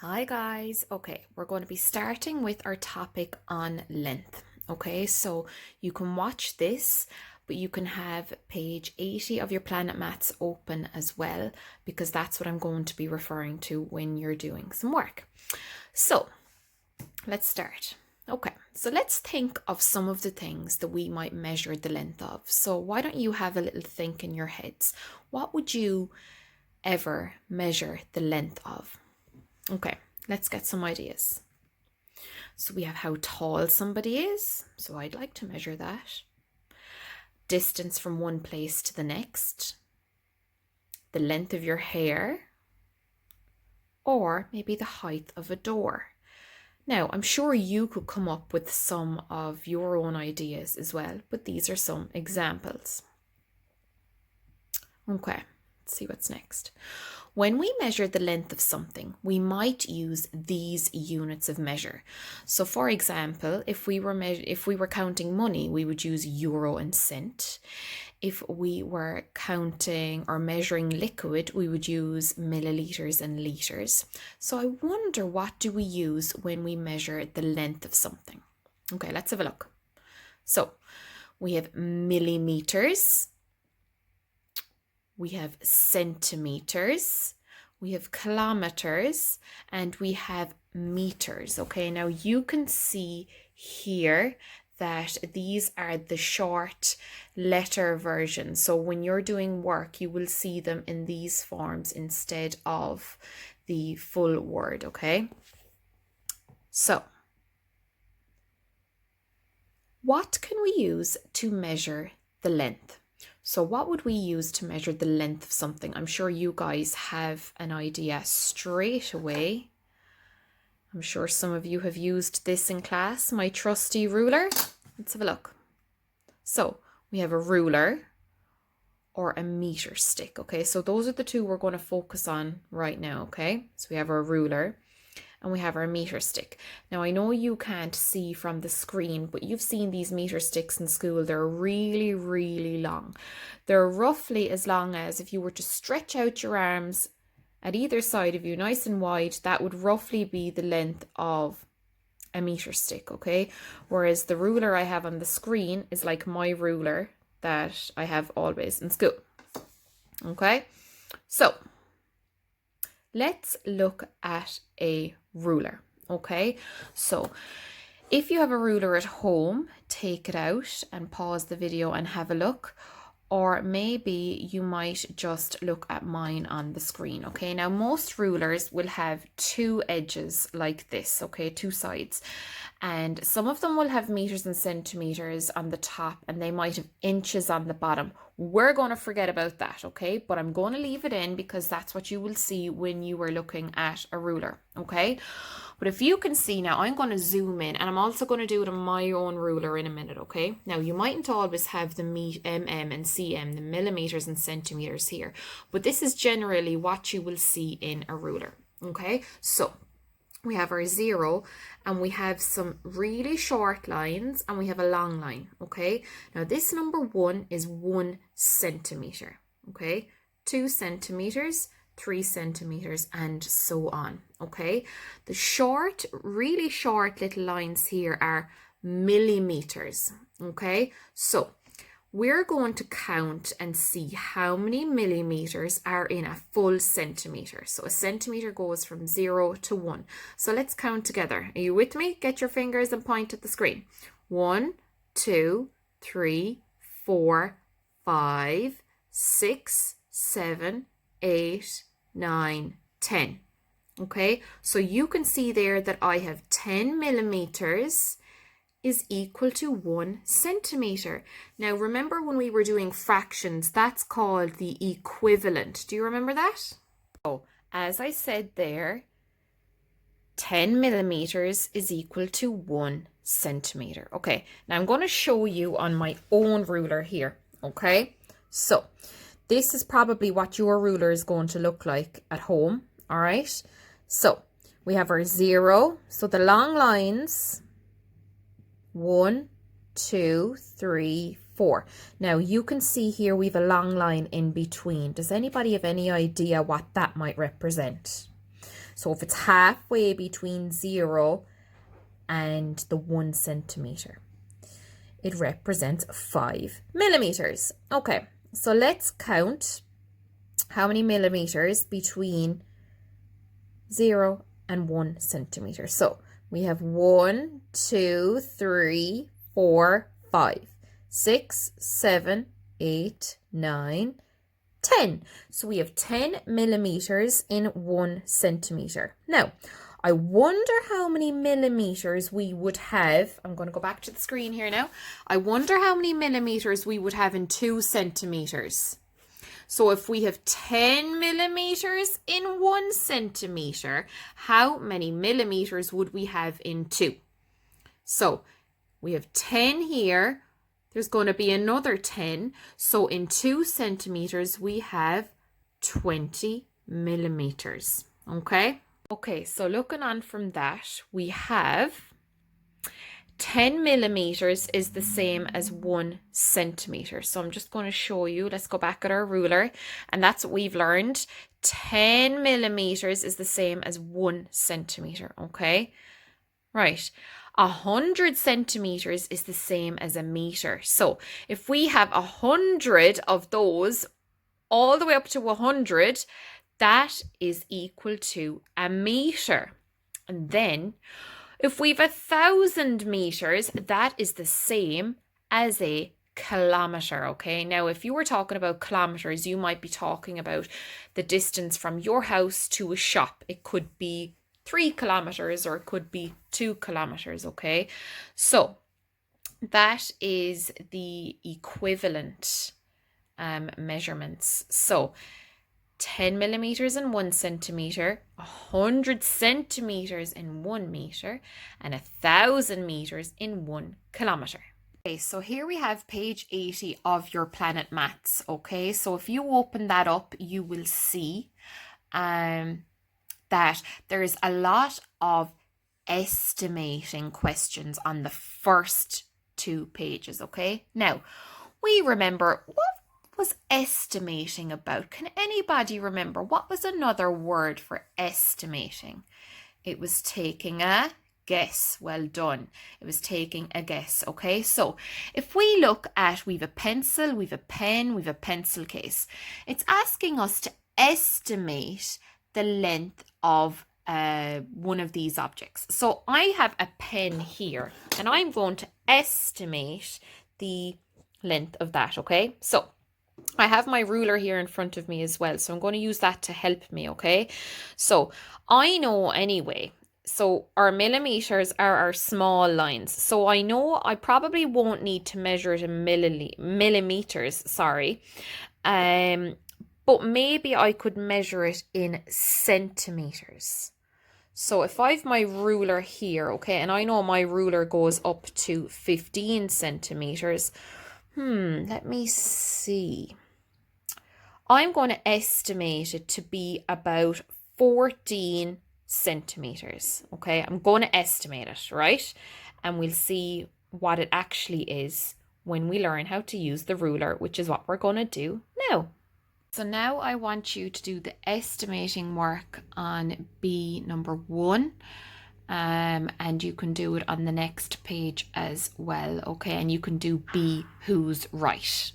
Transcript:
Hi guys. Okay, we're going to be starting with our topic on length. Okay, so you can watch this, but you can have page 80 of your Planet Maths open as well, because that's what I'm going to be referring to when you're doing some work. So let's start. Okay, so let's think of some of the things that we might measure the length of. So why don't you have a little think in your heads? What would you ever measure the length of? Okay, let's get some ideas. So we have how tall somebody is. So I'd like to measure that. Distance from one place to the next. The length of your hair. Or maybe the height of a door. Now, I'm sure you could come up with some of your own ideas as well, but these are some examples. Okay, let's see what's next. When we measure the length of something, we might use these units of measure. So for example, if we were counting money, we would use euro and cent. If we were counting or measuring liquid, we would use milliliters and liters. So I wonder, what do we use when we measure the length of something? Okay, let's have a look. So we have millimeters. We have centimeters, we have kilometers, and we have meters. Okay, now you can see here that these are the short letter versions. So when you're doing work, you will see them in these forms instead of the full word, okay? So, what can we use to measure the length? So what would we use to measure the length of something? I'm sure you guys have an idea straight away. I'm sure some of you have used this in class, my trusty ruler. Let's have a look. So we have a ruler or a meter stick, okay? So those are the two we're going to focus on right now, okay? So we have our ruler and we have our meter stick. Now I know you can't see from the screen, but you've seen these meter sticks in school. They're really, really long. They're roughly as long as, if you were to stretch out your arms at either side of you nice and wide, that would roughly be the length of a meter stick, okay? Whereas the ruler I have on the screen is like my ruler that I have always in school, okay? So let's look at a ruler, okay? So if you have a ruler at home, take it out and pause the video and have a look. Or maybe you might just look at mine on the screen, okay? Now, most rulers will have two edges like this, okay? Two sides. And some of them will have meters and centimeters on the top, and they might have inches on the bottom. We're going to forget about that, okay? But I'm going to leave it in because that's what you will see when you are looking at a ruler, okay? But if you can see now, I'm going to zoom in, and I'm also going to do it on my own ruler in a minute, okay? Now, you mightn't always have the mm and cm, the millimeters and centimeters here, but this is generally what you will see in a ruler, okay? So we have our zero, and we have some really short lines, and we have a long line, okay? Now, this number 1 is 1 centimeter, okay? 2 centimeters, 3 centimeters, and so on, okay? The short, really short little lines here are millimeters, okay? So we're going to count and see how many millimeters are in a full centimeter. So a centimeter goes from 0 to 1. So let's count together. Are you with me? Get your fingers and point at the screen. 1, 2, 3, 4, 5, 6, 7, 8, 9, 10. Okay, so you can see there that I have 10 millimeters is equal to 1 centimeter. Now, remember when we were doing fractions, that's called the equivalent. Do you remember that? So, as I said there, 10 millimeters is equal to 1 centimeter. Okay, now I'm going to show you on my own ruler here. Okay, so this is probably what your ruler is going to look like at home. All right, so we have our 0. So the long lines, 1, 2, 3, 4. Now you can see here we've a long line in between. Does anybody have any idea what that might represent? So if it's halfway between 0 and the 1 centimeter, it represents 5 millimeters. Okay, so let's count how many millimeters between 0 and 1 centimeter. So we have 1, 2, 3, 4, 5, 6, 7, 8, 9, 10. So we have 10 millimeters in 1 centimeter. Now, I wonder how many millimeters we would have. I'm going to go back to the screen here now. I wonder how many millimeters we would have in 2 centimeters. So if we have 10 millimeters in 1 centimeter, how many millimeters would we have in 2? So we have 10 here. There's going to be another 10. So in 2 centimeters, we have 20 millimeters. Okay? Okay, so looking on from that, we have 10 millimeters is the same as 1 centimeter. So I'm just going to show you. Let's go back at our ruler. And that's what we've learned. 10 millimeters is the same as 1 centimeter. Okay? Right. 100 centimeters is the same as a meter. So if we have 100 of those all the way up to 100, that is equal to a meter. And then if we've 1,000 meters, that is the same as a kilometer. Okay, now if you were talking about kilometers, you might be talking about the distance from your house to a shop. It could be 3 kilometers or it could be 2 kilometers. Okay, so that is the equivalent measurements. So 10 millimeters in 1 centimeter, 100 centimeters in 1 meter, and 1,000 meters in 1 kilometer. Okay, so here we have page 80 of your Planet Maths. Okay, so if you open that up, you will see that there's a lot of estimating questions on the first 2 pages. Okay, now we remember what was estimating about? Can anybody remember what was another word for estimating? It was taking a guess. Well done. It was taking a guess. Okay, so if we look at, we've a pencil, we've a pen, we've a pencil case. It's asking us to estimate the length of one of these objects. So I have a pen here and I'm going to estimate the length of that. Okay, so I have my ruler here in front of me as well, so I'm going to use that to help me. Okay, so I know anyway, so our millimeters are our small lines, so I know I probably won't need to measure it in millimeters, but maybe I could measure it in centimeters. So if I have my ruler here, okay, and I know my ruler goes up to 15 centimeters, let me see. I'm going to estimate it to be about 14 centimeters. Okay, I'm going to estimate it, right? And we'll see what it actually is when we learn how to use the ruler, which is what we're going to do now. So now I want you to do the estimating work on B number 1. And you can do it on the next page as well, okay? And you can do B, who's right.